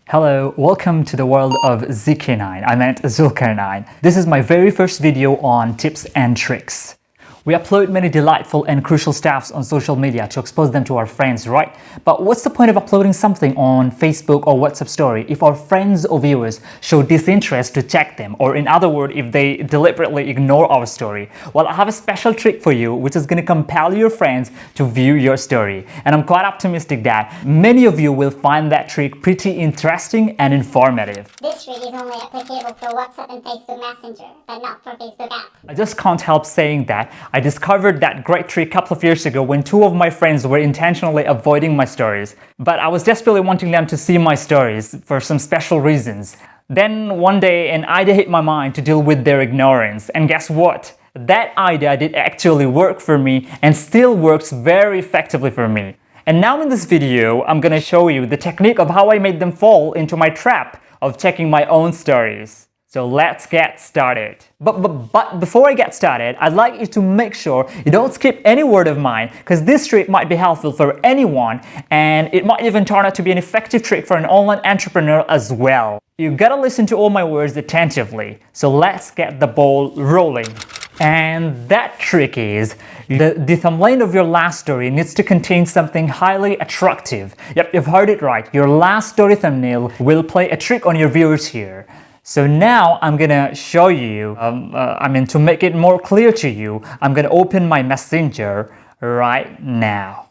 Hello, welcome to the world of ZK9. I meant Zulkarnain. This is my very first video on tips and tricks. We upload many delightful and crucial stuffs on social media to expose them to our friends, right? But what's the point of uploading something on Facebook or WhatsApp story if our friends or viewers show disinterest to check them, or in other words, if they deliberately ignore our story? Well, I have a special trick for you which is going to compel your friends to view your story. And I'm quite optimistic that many of you will find that trick pretty interesting and informative. This trick is only applicable for WhatsApp and Facebook Messenger, but not for Facebook app. I just can't help saying that I discovered that great trick a couple of years ago when two of my friends were intentionally avoiding my stories. But I was desperately wanting them to see my stories for some special reasons. Then one day an idea hit my mind to deal with their ignorance. And guess what? That idea did actually work for me and still works very effectively for me. And now in this video, I'm gonna show you the technique of how I made them fall into my trap of checking my own stories. So let's get started. But before I get started, I'd like you to make sure you don't skip any word of mine, because this trick might be helpful for anyone and it might even turn out to be an effective trick for an online entrepreneur as well. You gotta listen to all my words attentively. So let's get the ball rolling. And that trick is the thumbnail of your last story needs to contain something highly attractive. Yep, you've heard it right. Your last story thumbnail will play a trick on your viewers here. So now I'm gonna show you, to make it more clear to you, I'm gonna open my Messenger right now.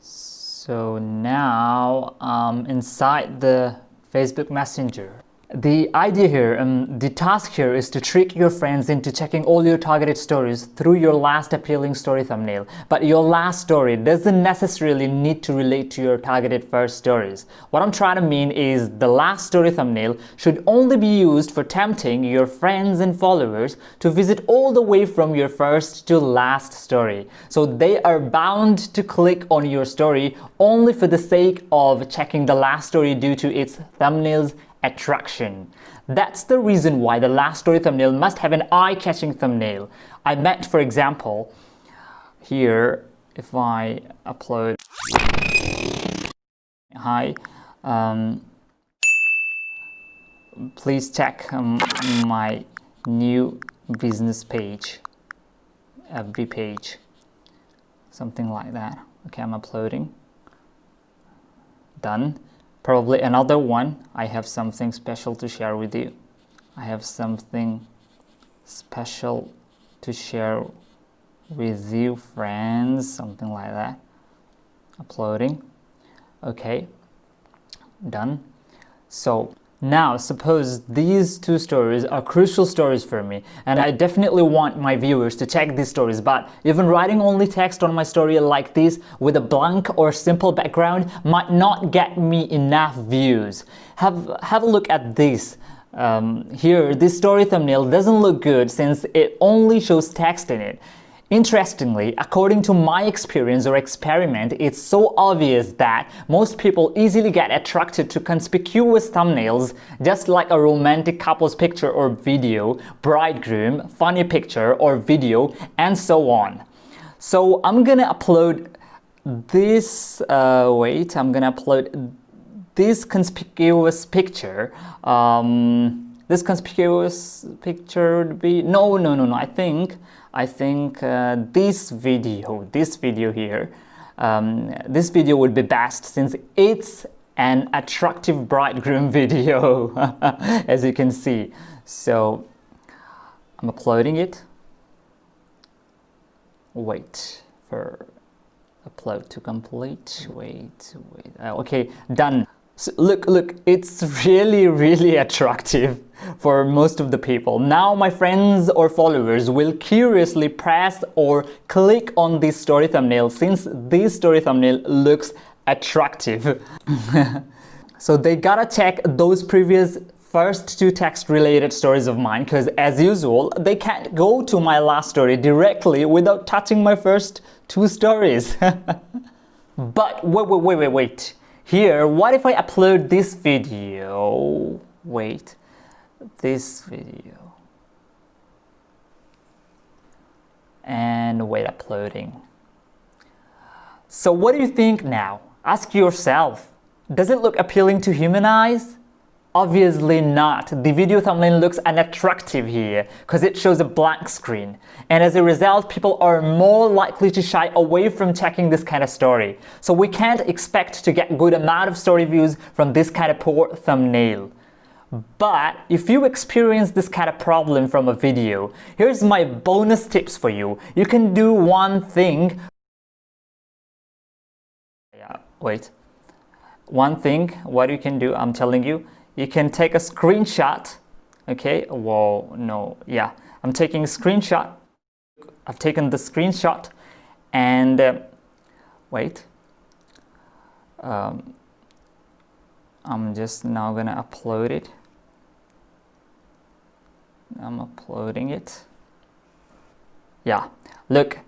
So now I'm inside the Facebook Messenger. The idea here, the task here is to trick your friends into checking all your targeted stories through your last appealing story thumbnail. But your last story doesn't necessarily need to relate to your targeted first stories. What I'm trying to mean is the last story thumbnail should only be used for tempting your friends and followers to visit all the way from your first to last story. So they are bound to click on your story only for the sake of checking the last story due to its thumbnail's attraction. That's the reason why the last story thumbnail must have an eye-catching thumbnail. I meant, for example, here, if I upload, hi, please check my new business page, FB page, something like that. Okay, I'm uploading. Done. Probably another one. I have something special to share with you. I have something special to share with you, friends, something like that. Uploading. Okay, done. So now suppose these two stories are crucial stories for me, and I definitely want my viewers to check these stories, but even writing only text on my story like this with a blank or simple background might not get me enough views. Have a look at this. Here, this story thumbnail doesn't look good since it only shows text in it. Interestingly, according to my experience or experiment, it's so obvious that most people easily get attracted to conspicuous thumbnails, just like a romantic couple's picture or video, bridegroom, funny picture or video, and so on. So I'm gonna upload this, I'm gonna upload this conspicuous picture. This conspicuous picture would be, no, I think this video here, this video would be best since it's an attractive bridegroom video, as you can see. So I'm uploading it. Wait for upload to complete. Wait. Okay, done. So look, it's really attractive for most of the people. Now my friends or followers will curiously press or click on this story thumbnail since this story thumbnail looks attractive. So they gotta check those previous first two text related stories of mine, because as usual they can't go to my last story directly without touching my first two stories. But wait. Here, what if I upload this video? This video. and wait, uploading. So what do you think now? Ask yourself, does it look appealing to human eyes? Obviously not. The video thumbnail looks unattractive here because it shows a blank screen. And as a result, people are more likely to shy away from checking this kind of story. So we can't expect to get good amount of story views from this kind of poor thumbnail. But if you experience this kind of problem from a video, here's my bonus tips for you. You can do one thing. One thing, what you can do, I'm telling you, you can take a screenshot. Okay, whoa, no, yeah, I'm taking a screenshot. I've taken the screenshot and I'm just now gonna upload it. I'm uploading it. Yeah, look,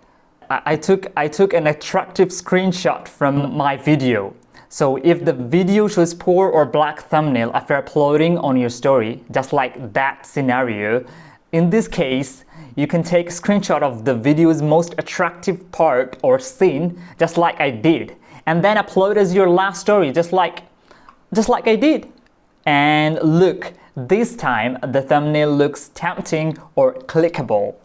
I took an attractive screenshot from my video. So if the video shows poor or black thumbnail after uploading on your story, just like that scenario, in this case, you can take a screenshot of the video's most attractive part or scene, just like I did, and then upload as your last story, just like I did. And look, this time the thumbnail looks tempting or clickable.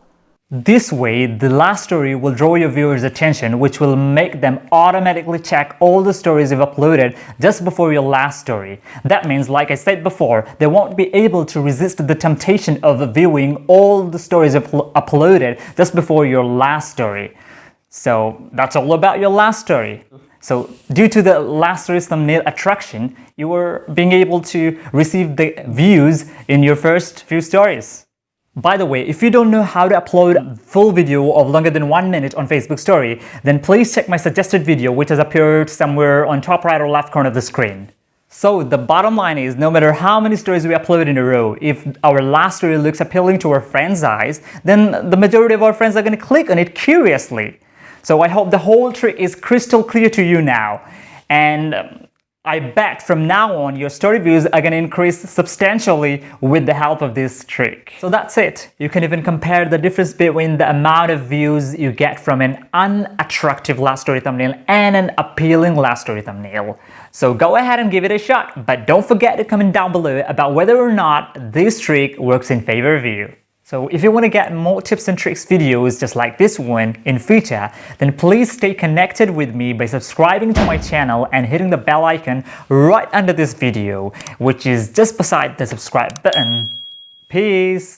This way, the last story will draw your viewers' attention, which will make them automatically check all the stories you've uploaded just before your last story. That means, like I said before, they won't be able to resist the temptation of viewing all the stories you've uploaded just before your last story. So that's all about your last story. So due to the last story's thumbnail attraction, you were being able to receive the views in your first few stories. By the way, if you don't know how to upload a full video of longer than 1 minute on Facebook story, then please check my suggested video, which has appeared somewhere on top right or left corner of the screen. So the bottom line is, no matter how many stories we upload in a row, if our last story looks appealing to our friends' eyes, then the majority of our friends are going to click on it curiously. So I hope the whole trick is crystal clear to you now. And I bet from now on your story views are going to increase substantially with the help of this trick. So that's it. You can even compare the difference between the amount of views you get from an unattractive last story thumbnail and an appealing last story thumbnail. So go ahead and give it a shot, but don't forget to comment down below about whether or not this trick works in favor of you. So if you want to get more tips and tricks videos just like this one in future, then please stay connected with me by subscribing to my channel and hitting the bell icon right under this video, which is just beside the subscribe button. Peace!